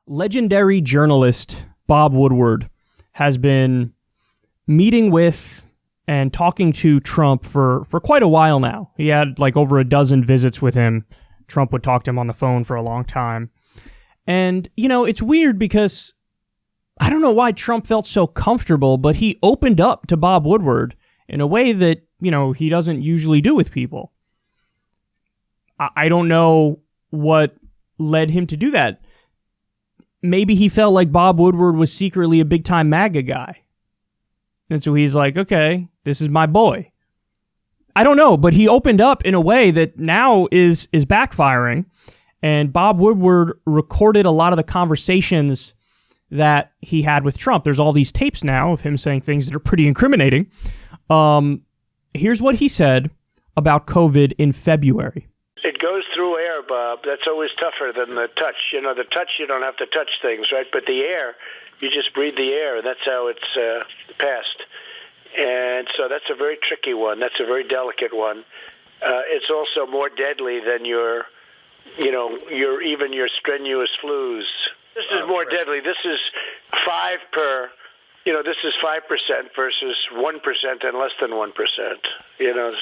Legendary journalist Bob Woodward has been meeting with and talking to Trump for quite a while now. He had like over a dozen visits with him. Trump would talk to him on the phone for a long time. And, you know, it's weird because I don't know why Trump felt so comfortable, but he opened up to Bob Woodward in a way that, you know, he doesn't usually do with people. I don't know what led him to do that. Maybe he felt like Bob Woodward was secretly a big-time MAGA guy. And so he's like, okay, this is my boy. I don't know, but he opened up in a way that now is backfiring. And Bob Woodward recorded a lot of the conversations that he had with Trump. There's all these tapes now of him saying things that are pretty incriminating. Here's what he said about COVID in February. It goes through air, Bob. That's always tougher than the touch. You know, the touch, you don't have to touch things, right? But the air, you just breathe the air. That's how it's passed. And so that's a very tricky one. That's a very delicate one. It's also more deadly than your strenuous flus. This is more deadly. This is 5 per, this is 5% versus 1% and less than 1%,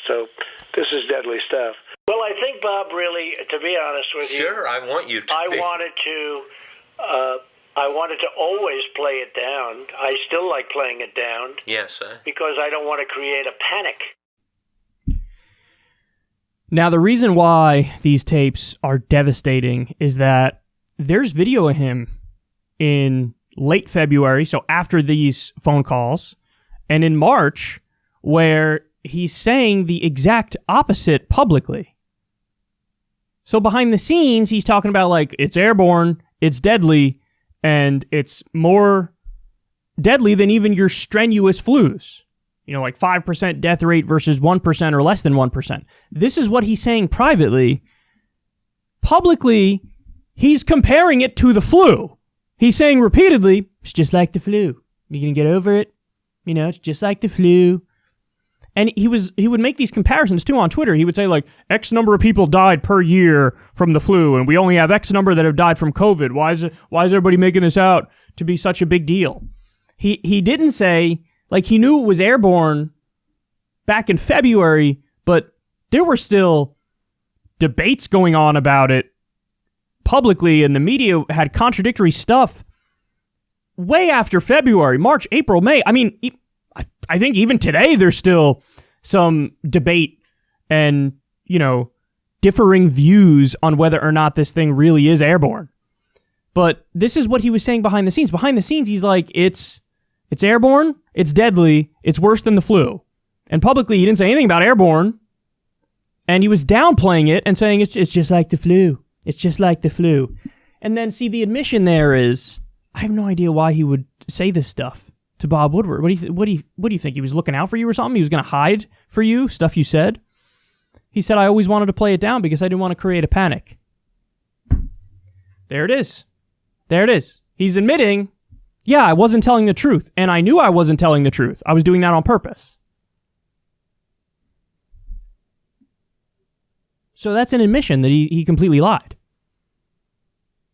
so this is deadly stuff. Well, I think, Bob, really, to be honest with you. Sure, I want you to. I wanted to always play it down. I still like playing it down. Yes, because I don't want to create a panic. Now, the reason why these tapes are devastating is that there's video of him in late February, so after these phone calls, and in March, where he's saying the exact opposite publicly. So behind the scenes, he's talking about, like, it's airborne, it's deadly, and it's more deadly than even your strenuous flus. Like 5% death rate versus 1% or less than 1%. This is what he's saying privately. Publicly, he's comparing it to the flu. He's saying repeatedly, it's just like the flu. You're going to get over it. It's just like the flu. And he would make these comparisons, too, on Twitter. He would say, like, X number of people died per year from the flu, and we only have X number that have died from COVID. Why is everybody making this out to be such a big deal? He didn't say, like, he knew it was airborne back in February, but there were still debates going on about it publicly, and the media had contradictory stuff way after February, March, April, May. I mean, I think even today there's still some debate and, differing views on whether or not this thing really is airborne. But this is what he was saying behind the scenes. Behind the scenes, he's like, it's airborne, it's deadly, it's worse than the flu. And publicly, he didn't say anything about airborne. And he was downplaying it and saying it's just like the flu. It's just like the flu. And then, see, the admission there is, I have no idea why he would say this stuff to Bob Woodward. What do you think? He was looking out for you or something? He was going to hide for you stuff you said? He said, I always wanted to play it down because I didn't want to create a panic. There it is. There it is. He's admitting, yeah, I wasn't telling the truth. And I knew I wasn't telling the truth. I was doing that on purpose. So that's an admission that he completely lied.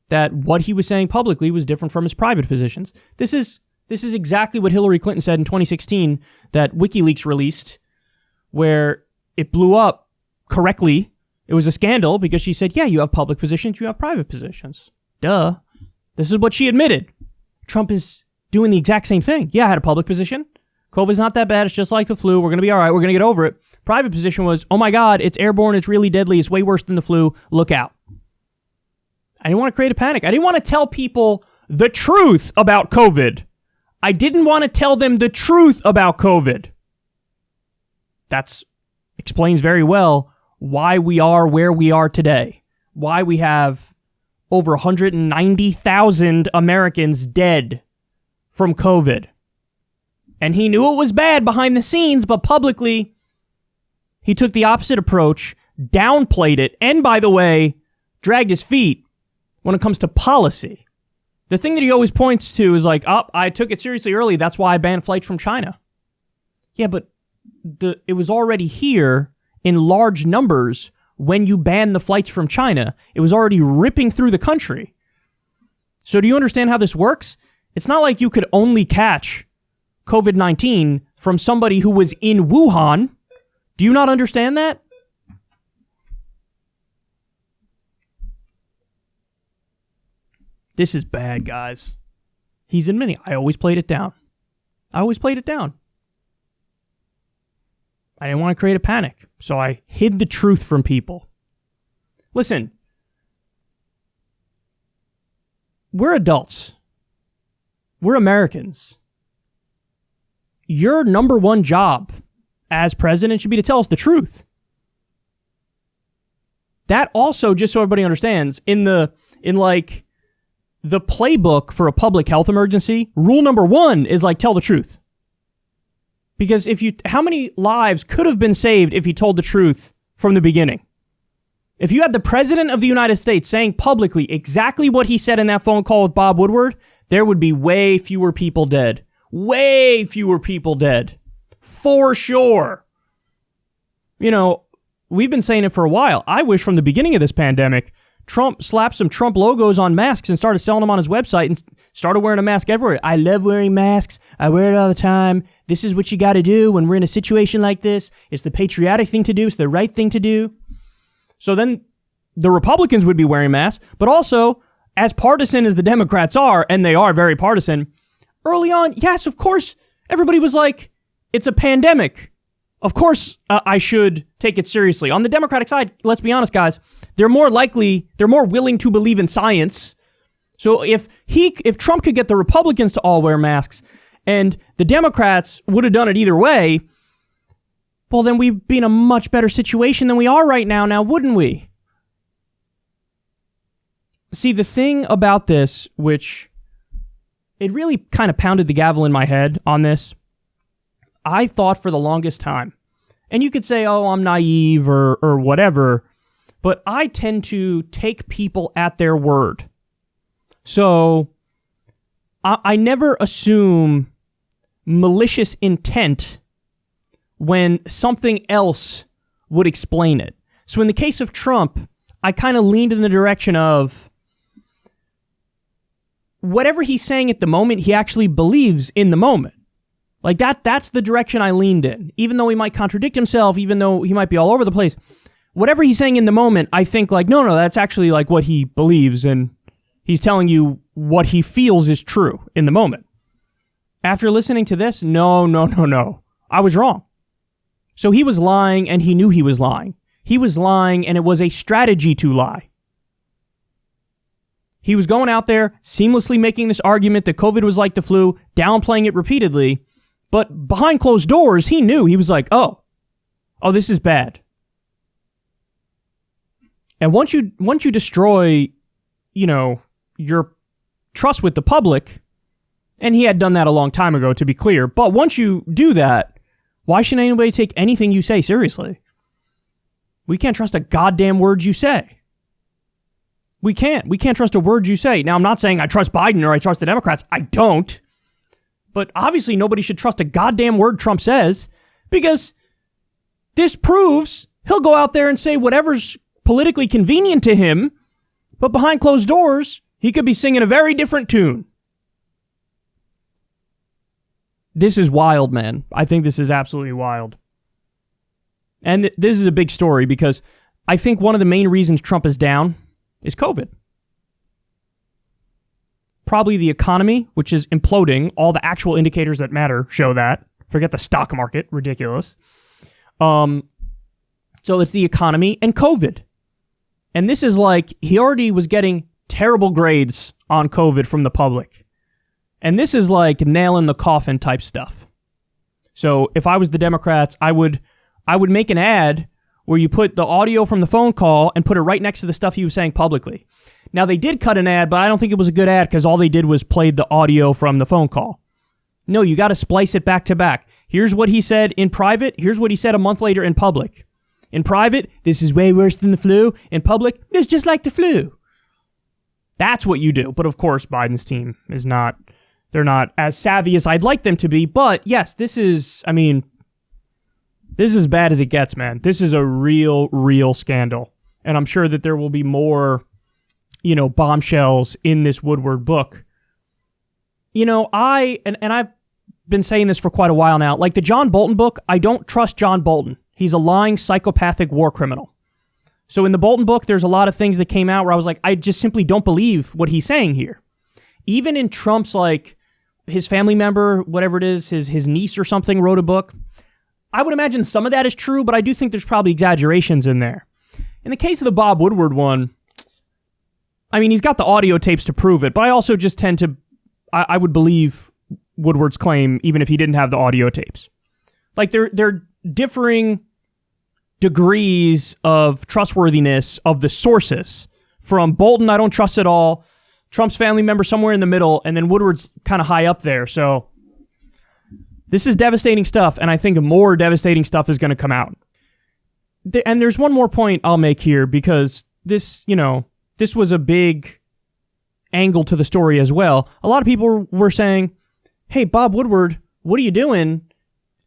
That what he was saying publicly was different from his private positions. This is exactly what Hillary Clinton said in 2016 that WikiLeaks released, where it blew up correctly. It was a scandal because she said, yeah, you have public positions, you have private positions. Duh. This is what she admitted. Trump is doing the exact same thing. Yeah, I had a public position. COVID's not that bad. It's just like the flu. We're going to be all right. We're going to get over it. Private position was, oh my God, it's airborne. It's really deadly. It's way worse than the flu. Look out. I didn't want to create a panic. I didn't want to tell people the truth about COVID. I didn't want to tell them the truth about COVID. That explains very well why we are where we are today. Why we have over 190,000 Americans dead from COVID. And he knew it was bad behind the scenes, but publicly, he took the opposite approach, downplayed it, and by the way, dragged his feet when it comes to policy. The thing that he always points to is like, I took it seriously early, that's why I banned flights from China. Yeah, but it was already here in large numbers when you banned the flights from China. It was already ripping through the country. So do you understand how this works? It's not like you could only catch COVID-19 from somebody who was in Wuhan. Do you not understand that? This is bad, guys. He's admitting, I always played it down. I didn't want to create a panic, so I hid the truth from people. Listen, we're adults. We're Americans. Your number one job as president should be to tell us the truth. That also, just so everybody understands, in the playbook for a public health emergency, rule number 1 is tell the truth. Because how many lives could have been saved if you told the truth from the beginning? If you had the president of the United States saying publicly exactly what he said in that phone call with Bob Woodward, there would be way fewer people dead. Way fewer people dead. For sure. We've been saying it for a while. I wish from the beginning of this pandemic, Trump slapped some Trump logos on masks and started selling them on his website and started wearing a mask everywhere. I love wearing masks. I wear it all the time. This is what you got to do when we're in a situation like this. It's the patriotic thing to do. It's the right thing to do. So then the Republicans would be wearing masks, but also, as partisan as the Democrats are, and they are very partisan, early on, yes, of course, everybody was like, it's a pandemic. Of course, I should take it seriously. On the Democratic side, let's be honest, guys, they're more willing to believe in science. So if Trump could get the Republicans to all wear masks and the Democrats would have done it either way, well, then we'd be in a much better situation than we are right now, wouldn't we? See, the thing about this, which it really kind of pounded the gavel in my head on this, I thought for the longest time, and you could say, oh, I'm naive or whatever, but I tend to take people at their word. So I never assume malicious intent when something else would explain it. So in the case of Trump, I kind of leaned in the direction of whatever he's saying at the moment, he actually believes in the moment. That's the direction I leaned in. Even though he might contradict himself, even though he might be all over the place, whatever he's saying in the moment, I think no, that's actually what he believes, and he's telling you what he feels is true in the moment. After listening to this, no. I was wrong. So he was lying, and he knew he was lying. He was lying, and it was a strategy to lie. He was going out there, seamlessly making this argument that COVID was like the flu, downplaying it repeatedly, but behind closed doors, he knew. He was like, oh, this is bad. And once you destroy, your trust with the public, and he had done that a long time ago, to be clear, but once you do that, why should anybody take anything you say seriously? We can't trust a goddamn word you say. We can't trust a word you say. Now, I'm not saying I trust Biden or I trust the Democrats. I don't. But obviously nobody should trust a goddamn word Trump says, because this proves he'll go out there and say whatever's politically convenient to him, but behind closed doors, he could be singing a very different tune. This is wild, man. I think this is absolutely wild. And this is a big story because I think one of the main reasons Trump is down is COVID. Probably the economy, which is imploding. All the actual indicators that matter show that. Forget the stock market. Ridiculous. So it's the economy and COVID. And this is he already was getting terrible grades on COVID from the public. And this is nail in the coffin type stuff. So if I was the Democrats, I would make an ad where you put the audio from the phone call and put it right next to the stuff he was saying publicly. Now, they did cut an ad, but I don't think it was a good ad because all they did was played the audio from the phone call. No, you got to splice it back to back. Here's what he said in private. Here's what he said a month later in public. In private, this is way worse than the flu. In public, it's just like the flu. That's what you do. But of course, Biden's team is not, they're not as savvy as I'd like them to be. But yes, this is as bad as it gets, man. This is a real scandal. And I'm sure that there will be more bombshells in this Woodward book. I've been saying this for quite a while now. Like the John Bolton book, I don't trust John Bolton. He's a lying, psychopathic war criminal. So in the Bolton book, there's a lot of things that came out where I was like, I just simply don't believe what he's saying here. Even in Trump's, his family member, whatever it is, his niece or something wrote a book. I would imagine some of that is true, but I do think there's probably exaggerations in there. In the case of the Bob Woodward one, he's got the audio tapes to prove it, but I also just tend to, I would believe Woodward's claim even if he didn't have the audio tapes. They're differing degrees of trustworthiness of the sources. From Bolton, I don't trust at all. Trump's family member somewhere in the middle, and then Woodward's kind of high up there. So this is devastating stuff, and I think more devastating stuff is going to come out. And there's one more point I'll make here, because this was a big angle to the story as well. A lot of people were saying, hey, Bob Woodward, what are you doing?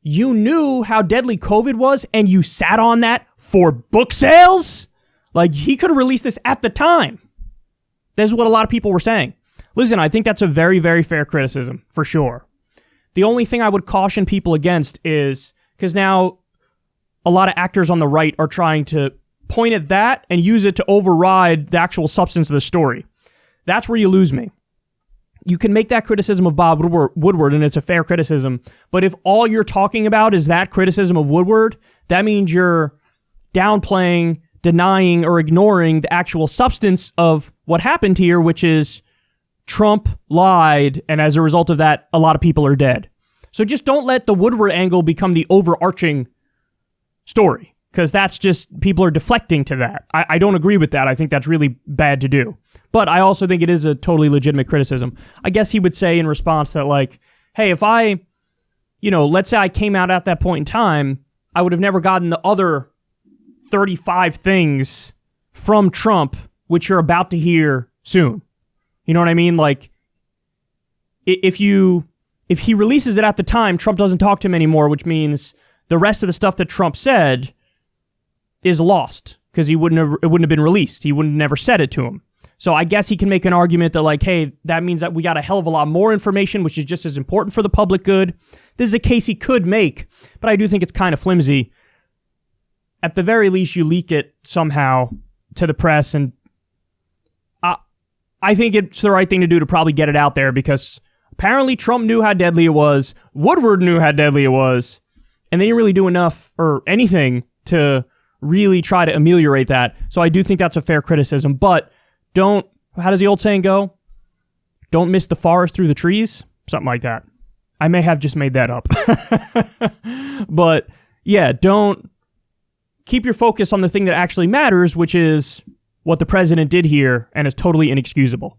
You knew how deadly COVID was, and you sat on that for book sales? He could have released this at the time. This is what a lot of people were saying. Listen, I think that's a very, very fair criticism, for sure. The only thing I would caution people against is, because now a lot of actors on the right are trying to point at that and use it to override the actual substance of the story. That's where you lose me. You can make that criticism of Bob Woodward, and it's a fair criticism, but if all you're talking about is that criticism of Woodward, that means you're downplaying, denying, or ignoring the actual substance of what happened here, which is Trump lied, and as a result of that, a lot of people are dead. So just don't let the Woodward angle become the overarching story, because that's just, people are deflecting to that. I don't agree with that. I think that's really bad to do. But I also think it is a totally legitimate criticism. I guess he would say in response that, hey, if I, let's say I came out at that point in time, I would have never gotten the other 35 things from Trump, which you're about to hear soon. You know what I mean? If he releases it at the time, Trump doesn't talk to him anymore, which means the rest of the stuff that Trump said is lost, because it wouldn't have been released. He wouldn't have never said it to him. So I guess he can make an argument that hey, that means that we got a hell of a lot more information, which is just as important for the public good. This is a case he could make, but I do think it's kind of flimsy. At the very least, you leak it somehow to the press, and I think it's the right thing to do to probably get it out there, because apparently Trump knew how deadly it was, Woodward knew how deadly it was, and they didn't really do enough or anything to really try to ameliorate that. So I do think that's a fair criticism, but how does the old saying go? Don't miss the forest through the trees? Something like that. I may have just made that up. But yeah, don't keep your focus on the thing that actually matters, which is what the president did here, and is totally inexcusable.